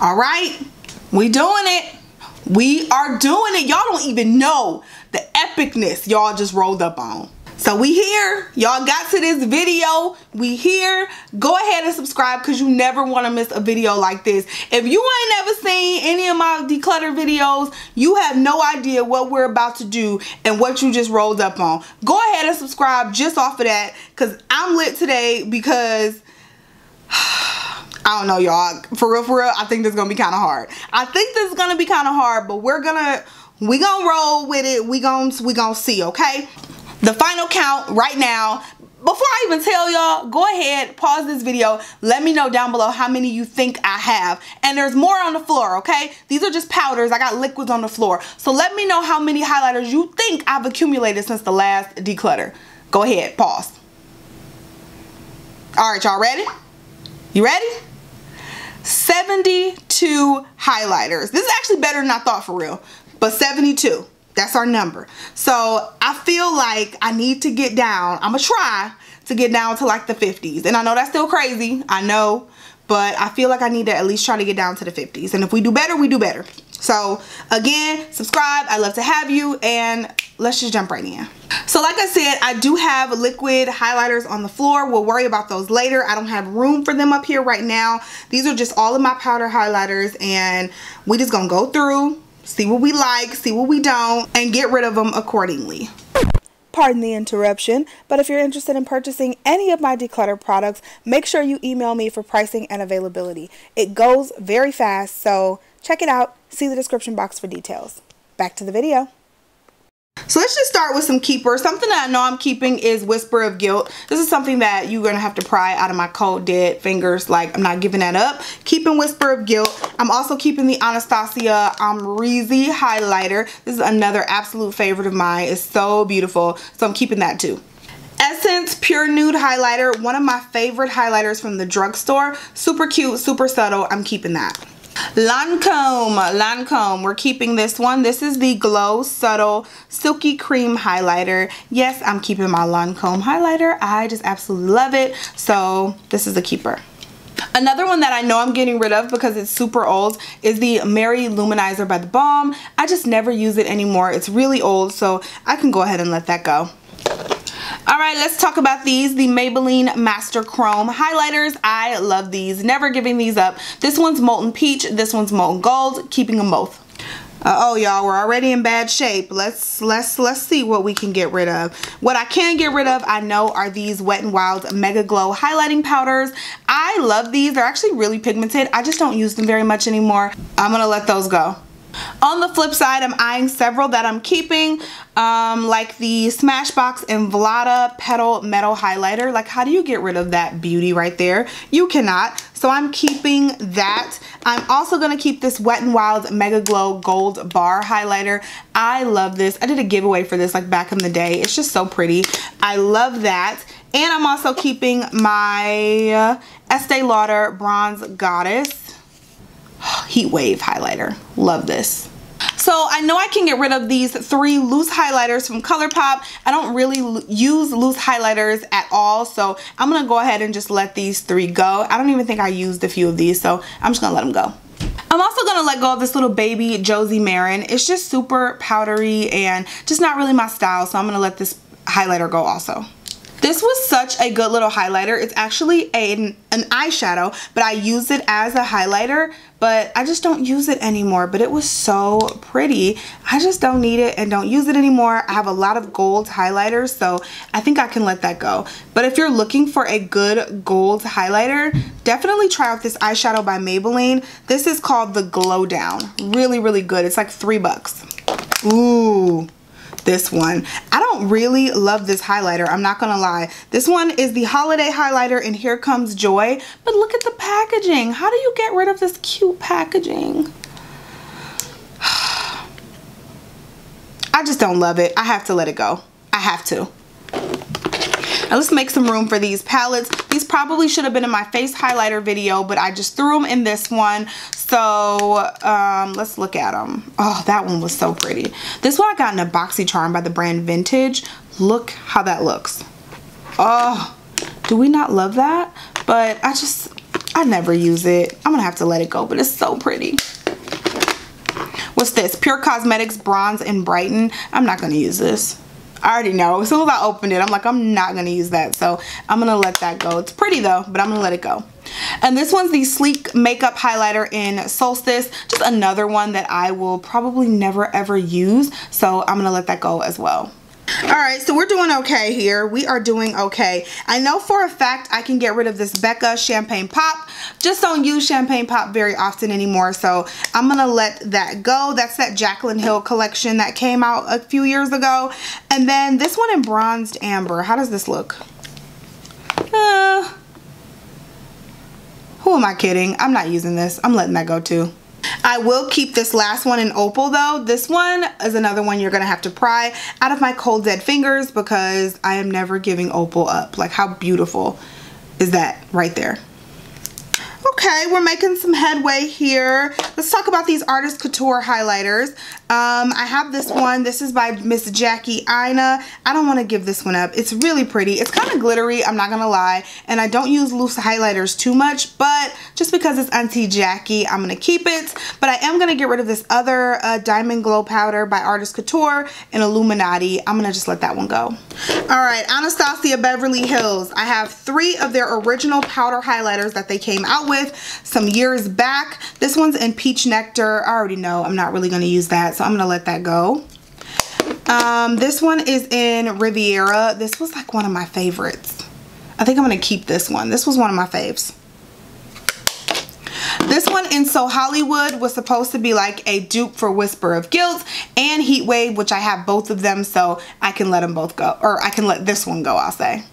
All right, we doing it. We are doing it. Y'all don't even know the epicness y'all just rolled up on. So we here. Y'all got to this video. We here. Go ahead and subscribe because you never want to miss a video like this. If you ain't never seen any of my declutter videos, you have no idea what we're about to do and what you just rolled up on. Go ahead and subscribe just off of that because I'm lit today because I don't know, y'all. For real, I think this is gonna be kind of hard. But we gonna roll with it. We gonna see, okay? The final count right now. Before I even tell y'all, go ahead, pause this video. Let me know down below how many you think I have. And there's more on the floor, okay? These are just powders. I got liquids on the floor. So let me know how many highlighters you think I've accumulated since the last declutter. Go ahead, pause. All right, y'all ready? You ready? 72 highlighters. This is actually better than I thought, for real. But 72, that's our number. So I feel like I need to get down. I'm gonna try to get down to like the 50s. And I know that's still crazy, I know, but I feel like I need to at least try to get down to the 50s. And if we do better, we do better. So again, subscribe. I'd love to have you, and let's just jump right in. So like I said, I do have liquid highlighters on the floor. We'll worry about those later. I don't have room for them up here right now. These are just all of my powder highlighters, and we just gonna go through, see what we like, see what we don't, and get rid of them accordingly. Pardon the interruption, but if you're interested in purchasing any of my declutter products, make sure you email me for pricing and availability. It goes very fast, so check it out. See the description box for details. Back to the video. So let's just start with some keepers. Something that I know I'm keeping is Whisper of Guilt. This is something that you're going to have to pry out of my cold dead fingers. Like, I'm not giving that up. Keeping Whisper of Guilt. I'm also keeping the Anastasia Amrezy highlighter. This is another absolute favorite of mine. It's so beautiful. So I'm keeping that too. Essence Pure Nude highlighter. One of my favorite highlighters from the drugstore. Super cute, super subtle. I'm keeping that. Lancome, we're keeping this one. This is the Glow Subtle Silky Cream highlighter. Yes, I'm keeping my Lancome highlighter. I just absolutely love it. So this is a keeper. Another one that I know I'm getting rid of because it's super old is the Mary Luminizer by The Balm. I just never use it anymore. It's really old, so I can go ahead and let that go. Alright, let's talk about these. The Maybelline Master Chrome highlighters. I love these. Never giving these up. This one's Molten Peach. This one's Molten Gold. Keeping them both. Oh, y'all, we're already in bad shape. Let's see what we can get rid of. What I can get rid of, I know, are these Wet n Wild Mega Glow highlighting powders. I love these. They're actually really pigmented. I just don't use them very much anymore. I'm going to let those go. On the flip side, I'm eyeing several that I'm keeping, like the Smashbox and Vlada Petal Metal Highlighter. Like, how do you get rid of that beauty right there? You cannot. So I'm keeping that. I'm also going to keep this Wet n Wild Mega Glow Gold Bar Highlighter. I love this. I did a giveaway for this like back in the day. It's just so pretty. I love that. And I'm also keeping my Estee Lauder Bronze Goddess Heat Wave highlighter. Love this. So I know I can get rid of these 3 loose highlighters from ColourPop. I don't really use loose highlighters at all, so I'm gonna go ahead and just let these 3 go. I don't even think I used a few of these, so I'm just gonna let them go. I'm also gonna let go of this little baby Josie Maran. It's just super powdery and just not really my style, so I'm gonna let this highlighter go also. This was such a good little highlighter. It's actually an eyeshadow, but I used it as a highlighter, but I just don't use it anymore. But it was so pretty. I just don't need it and don't use it anymore. I have a lot of gold highlighters, so I think I can let that go. But if you're looking for a good gold highlighter, definitely try out this eyeshadow by Maybelline. This is called the Glow Down. Really, really good. It's like $3. Ooh. This one. I don't really love this highlighter, I'm not gonna lie. This one is the Holiday Highlighter in Here Comes Joy, but look at the packaging. How do you get rid of this cute packaging? I just don't love it. I have to let it go. I have to. Now let's make some room for these palettes. These probably should have been in my face highlighter video, but I just threw them in this one. So let's look at them. Oh, that one was so pretty. This one I got in a BoxyCharm by the brand Vintage. Look how that looks. Oh, do we not love that? But I never use it. I'm gonna have to let it go, but it's so pretty. What's this? Pure Cosmetics Bronze and Brighten. I'm not gonna use this. I already know. As soon as I opened it, I'm like, I'm not gonna use that. So I'm gonna let that go. It's pretty though, but I'm gonna let it go. And this one's the Sleek Makeup Highlighter in Solstice. Just another one that I will probably never ever use. So I'm gonna let that go as well. Alright, so we're doing okay here. We are doing okay. I know for a fact I can get rid of this Becca Champagne Pop. Just don't use Champagne Pop very often anymore, so I'm gonna let that go. That's that Jaclyn Hill collection that came out a few years ago. And then this one in Bronzed Amber. How does this look? Who am I kidding? I'm not using this. I'm letting that go too. I will keep this last one in Opal though. This one is another one you're gonna have to pry out of my cold dead fingers because I am never giving Opal up. Like, how beautiful is that right there? Okay, we're making some headway here. Let's talk about these Artist Couture highlighters. I have this one. This is by Miss Jackie Ina. I don't want to give this one up. It's really pretty. It's kind of glittery, I'm not going to lie. And I don't use loose highlighters too much, but just because it's Auntie Jackie, I'm going to keep it. But I am going to get rid of this other Diamond Glow Powder by Artist Couture in Illuminati. I'm going to just let that one go. Alright, Anastasia Beverly Hills. I have 3 of their original powder highlighters that they came out with some years back. This one's in Peach Nectar. I already know I'm not really going to use that, so I'm going to let that go. This one is in Riviera. This was like one of my favorites. I think I'm going to keep this one. This was one of my faves. This one in So Hollywood was supposed to be like a dupe for Whisper of Guilt and Heat Wave, which I have both of them, so I can let them both go. Or I can let this one go, I'll say.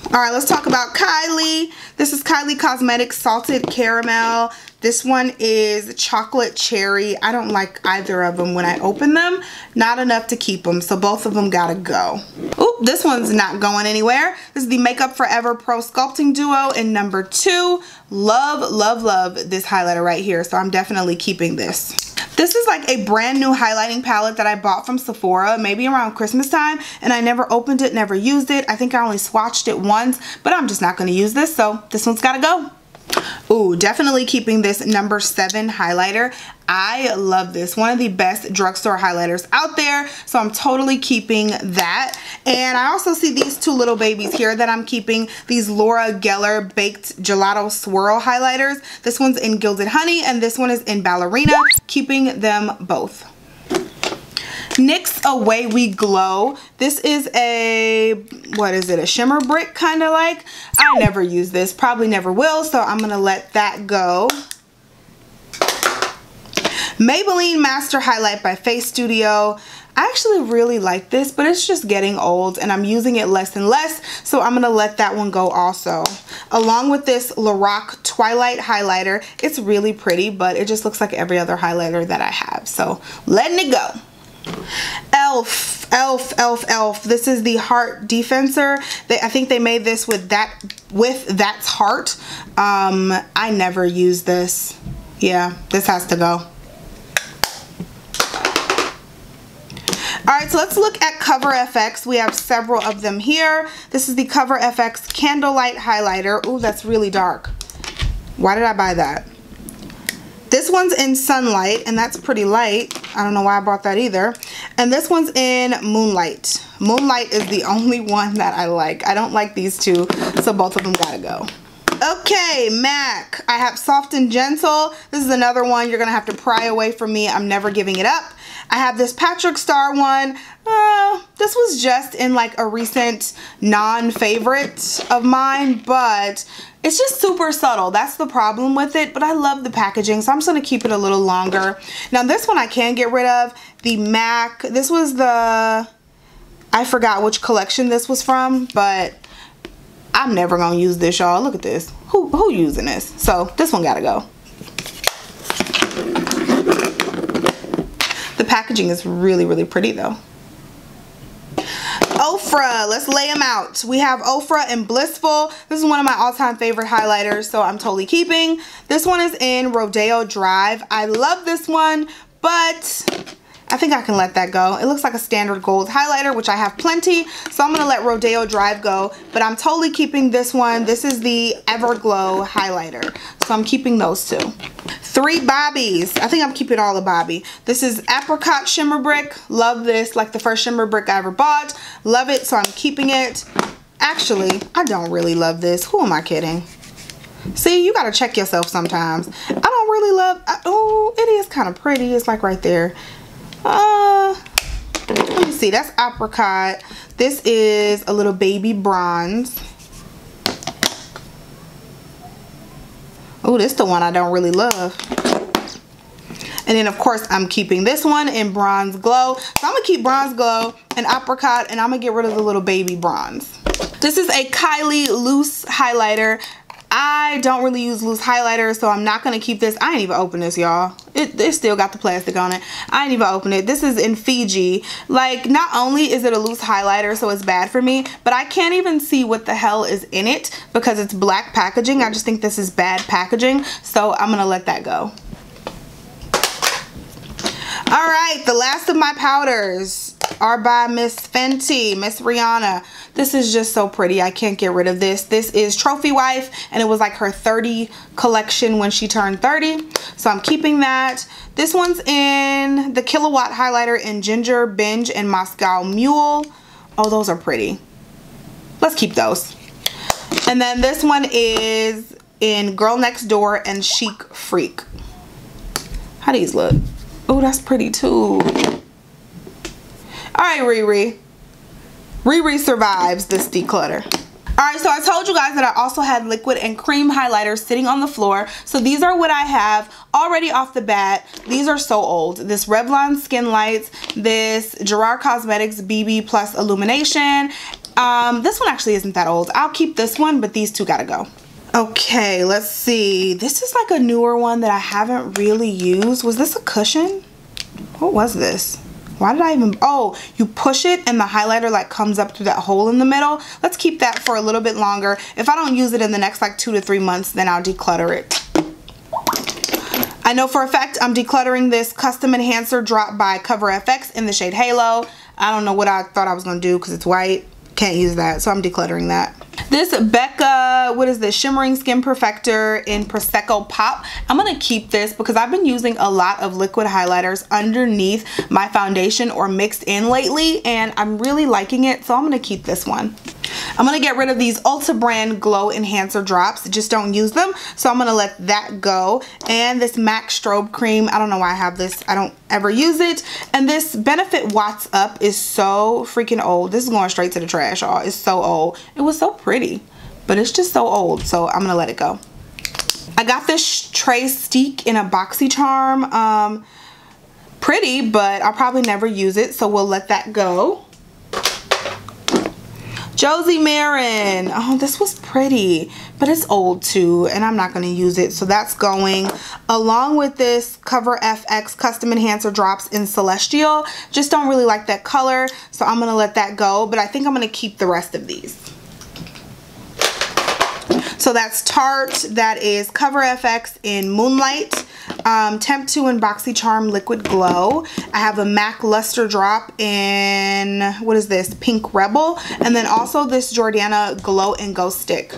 Alright, let's talk about Kylie. This is Kylie Cosmetics Salted Caramel. This one is Chocolate Cherry. I don't like either of them when I open them. Not enough to keep them, so both of them gotta go. Oop, this one's not going anywhere. This is the Makeup Forever Pro Sculpting Duo in number 2. Love, love, love this highlighter right here, so I'm definitely keeping this. This is like a brand new highlighting palette that I bought from Sephora maybe around Christmas time, and I never opened it, never used it. I think I only swatched it once, but I'm just not going to use this, so this one's got to go. Ooh, definitely keeping this number 7 highlighter. I love this. One of the best drugstore highlighters out there, so I'm totally keeping that. And I also see these 2 little babies here that I'm keeping. These Laura Geller Baked Gelato Swirl highlighters. This one's in Gilded Honey and this one is in Ballerina. Keeping them both. NYX Away We Glow. This is a, what is it, a shimmer brick kind of like. I never use this, probably never will, so I'm going to let that go. Maybelline Master Highlight by Face Studio. I actually really like this, but it's just getting old and I'm using it less and less, so I'm going to let that one go also. Along with this Lorac Twilight Highlighter. It's really pretty, but it just looks like every other highlighter that I have, so letting it go. e.l.f. This is the Heart Defensor. I think they made this with That's Heart. I never use this. Yeah, this has to go. Alright, so let's look at Cover FX. We have several of them here. This is the Cover FX Candlelight Highlighter. Ooh, that's really dark. Why did I buy that? This one's in Sunlight, and that's pretty light. I don't know why I bought that either. And this one's in Moonlight. Moonlight is the only one that I like. I don't like these 2, so both of them gotta go. Okay, MAC. I have Soft and Gentle. This is another one you're gonna have to pry away from me. I'm never giving it up. I have this Patrick Star one. This was just in like a recent non-favorite of mine, but it's just super subtle. That's the problem with it, but I love the packaging, so I'm just going to keep it a little longer. Now this one I can get rid of. The MAC. This was the, I forgot which collection this was from, but I'm never going to use this, y'all. Look at this. Who using this? So this one got to go. The packaging is really, really pretty though. Ofra, let's lay them out. We have Ofra and Blissful. This is one of my all-time favorite highlighters, so I'm totally keeping. This one is in Rodeo Drive. I love this one, but I think I can let that go. It looks like a standard gold highlighter, which I have plenty. So I'm going to let Rodeo Drive go. But I'm totally keeping this one. This is the Everglow highlighter. So I'm keeping those two. 3 Bobbies. I think I'm keeping all the Bobby. This is Apricot Shimmer Brick. Love this. Like the first shimmer brick I ever bought. Love it. So I'm keeping it. Actually, I don't really love this. Who am I kidding? See, you got to check yourself sometimes. I don't really love... Oh, it is kind of pretty. It's like right there. Let me see. That's Apricot. This is a little baby bronze. Oh, this is the one I don't really love. And then, of course, I'm keeping this one in Bronze Glow. So I'm going to keep Bronze Glow and Apricot, and I'm going to get rid of the little baby bronze. This is a Kylie loose highlighter. I don't really use loose highlighters, so I'm not going to keep this. I ain't even open this, y'all. It still got the plastic on it. I ain't even open it. This is in Fiji. Like, not only is it a loose highlighter, so it's bad for me, but I can't even see what the hell is in it because it's black packaging. I just think this is bad packaging, so I'm going to let that go. All right, the last of my powders are by Miss Fenty, Miss Rihanna. This is just so pretty. I can't get rid of this. This is Trophy Wife, and it was like her 30 collection when she turned 30. So I'm keeping that. This one's in the Kilowatt highlighter in Ginger, Binge, and Moscow Mule. Oh, those are pretty. Let's keep those. And then this one is in Girl Next Door and Chic Freak. How do these look? Oh, that's pretty too. All right, Riri. Riri survives this declutter. All right, so I told you guys that I also had liquid and cream highlighters sitting on the floor. So these are what I have already off the bat. These are so old. This Revlon Skin Lights, this Gerard Cosmetics BB Plus Illumination. This one actually isn't that old. I'll keep this one, but these two gotta go. Okay, let's see. This is like a newer one that I haven't really used. Was this a cushion? What was this? Why did I even... Oh, you push it and the highlighter like comes up through that hole in the middle. Let's keep that for a little bit longer. If I don't use it in the next like 2 to 3 months, then I'll declutter it. I know for a fact I'm decluttering this Custom Enhancer Drop by Cover FX in the shade Halo. I don't know what I thought I was going to do because it's white. Can't use that, so I'm decluttering that. This Becca, what is this? Shimmering Skin Perfector in Prosecco Pop. I'm going to keep this because I've been using a lot of liquid highlighters underneath my foundation or mixed in lately, and I'm really liking it, so I'm going to keep this one. I'm going to get rid of these Ulta brand Glow Enhancer drops. Just don't use them, so I'm going to let that go. And this MAC Strobe Cream, I don't know why I have this. I don't ever use it. And this Benefit Watts Up is so freaking old. This is going straight to the trash, y'all. It's so old. It was so pretty, but it's just so old, so I'm going to let it go. I got this Tray Steak in a BoxyCharm. Pretty, but I'll probably never use it, so we'll let that go. Josie Marin. Oh, this was pretty, but it's old too, and I'm not going to use it, so that's going. Along with this Cover FX Custom Enhancer Drops in Celestial. Just don't really like that color, so I'm going to let that go, but I think I'm going to keep the rest of these. So that's Tarte, that is Cover FX in Moonlight, Temp 2 in BoxyCharm Liquid Glow. I have a MAC Luster Drop in, what is this, Pink Rebel, and then also this Jordana Glow and Go Stick.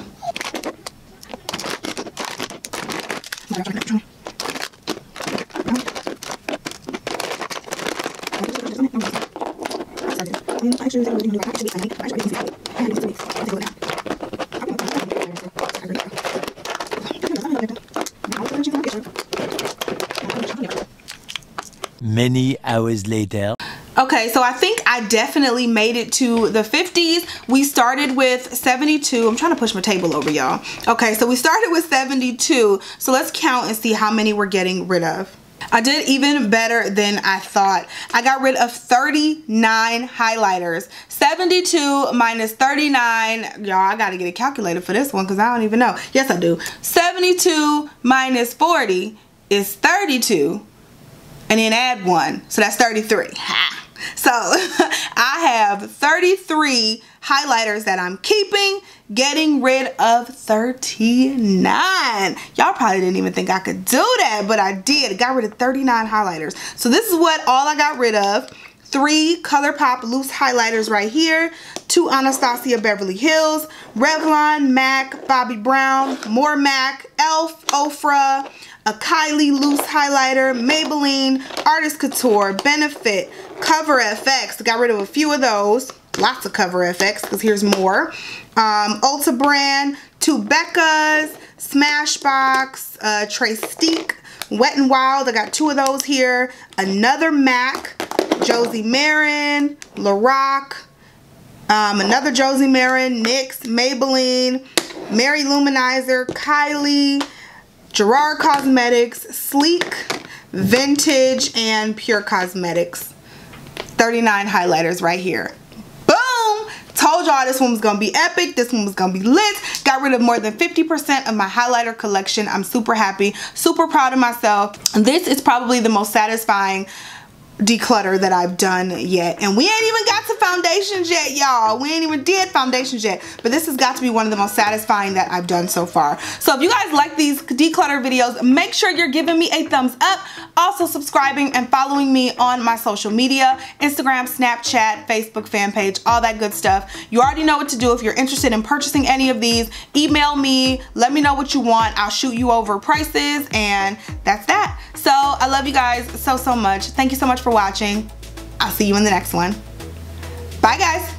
Many hours later. Okay, so I think I definitely made it to the 50s. We started with 72. I'm trying to push my table over, y'all. Okay, so we started with 72. So let's count and see how many we're getting rid of. I did even better than I thought. I got rid of 39 highlighters. 72 minus 39. Y'all, I got to get a calculator for this one because I don't even know. Yes, I do. 72 minus 40 is 32. And then add 1. So that's 33. Ha! So I have 33 highlighters that I'm keeping, getting rid of 39. Y'all probably didn't even think I could do that, but I did. Got rid of 39 highlighters. So this is what all I got rid of. 3 ColourPop loose highlighters right here, 2 Anastasia Beverly Hills, Revlon, MAC, Bobbi Brown, more MAC, ELF, Ofra, a Kylie loose highlighter, Maybelline, Artist Couture, Benefit, Cover FX. Got rid of a few of those. Lots of Cover FX because here's more. Ulta brand, 2 Becca's, Smashbox, Trestique, Wet n Wild. I got 2 of those here. Another MAC, Josie Marin, Lorac, another Josie Marin, NYX, Maybelline, Mary Luminizer, Kylie, Gerard Cosmetics, Sleek, Vintage, and Pure Cosmetics. 39 highlighters right here. Boom! Told y'all this one was gonna be epic. This one was gonna be lit. Got rid of more than 50% of my highlighter collection. I'm super happy, super proud of myself. This is probably the most satisfying declutter that I've done yet, and we ain't even got to foundations yet, y'all. We ain't even did foundations yet, but this has got to be one of the most satisfying that I've done so far. So if you guys like these declutter videos, make sure you're giving me a thumbs up, also subscribing and following me on my social media, Instagram, Snapchat, Facebook fan page, all that good stuff. You already know what to do. If you're interested in purchasing any of these, email me, let me know what you want. I'll shoot you over prices, and that's that. So I love you guys so much. Thank you so much for watching. I'll see you in the next one. Bye guys.